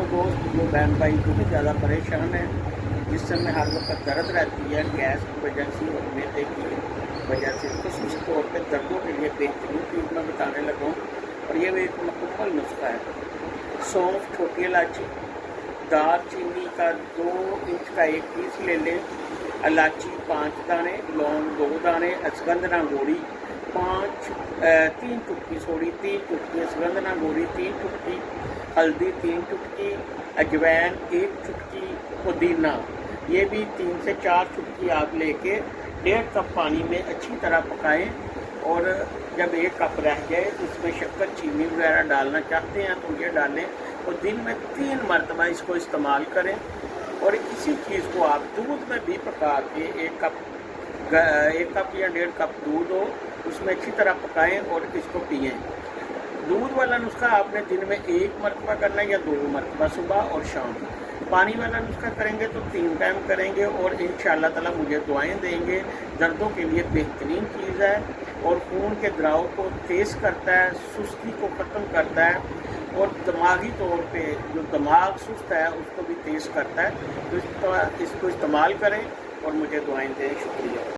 दोस्त जो बहन भाई बहुत ज़्यादा परेशान हैं, जिस समय हर वक्त दर्द रहती है गैस की वजह से और मैदे की वजह से, ख़ुसूसी तौर पर दर्दों के लिए बेहतरीन चीज़ मैं बताने लगा हूँ। और ये भी एक मुकम्मल नुस्खा है। सौंफ, छोटी इलायची, दाल चीनी का 2 इंच का एक पीस ले लें, इलायची 5 दाने, लौंग 2 दाने, असगंधना गोड़ी 3 चुटकी, 3 चुटकी असगंधना गोड़ी, 3 चुटकी हल्दी, 3 चुटकी अजवैन, 1 चुटकी पुदीना, ये भी 3 से 4 चुटकी आप लेके 1.5 कप पानी में अच्छी तरह पकाएं। और जब 1 कप रह जाए उसमें शक्कर, चीनी वगैरह डालना चाहते हैं तो ये डालें। और दिन में 3 मरतबा इसको इस्तेमाल करें। और इसी चीज़ को आप दूध में भी पका के 1 कप या 1.5 कप दूध हो उसमें अच्छी तरह पकाएं और इसको पिएं। दूध वाला नुस्खा आपने दिन में 1 मरतबा करना है या 2 मरतबा, सुबह और शाम। पानी वाला नुस्खा करेंगे तो 3 टाइम करेंगे और इंशाअल्लाह ताला मुझे दुआएं देंगे। दर्दों के लिए बेहतरीन चीज़ है और खून के दराव को तेज़ करता है, सुस्ती को ख़त्म करता है और दिमागी तौर पे जो दिमाग सुस्त है उसको भी तेज़ करता है। तो इसको इस्तेमाल करें और मुझे दुआएं दें। शुक्रिया।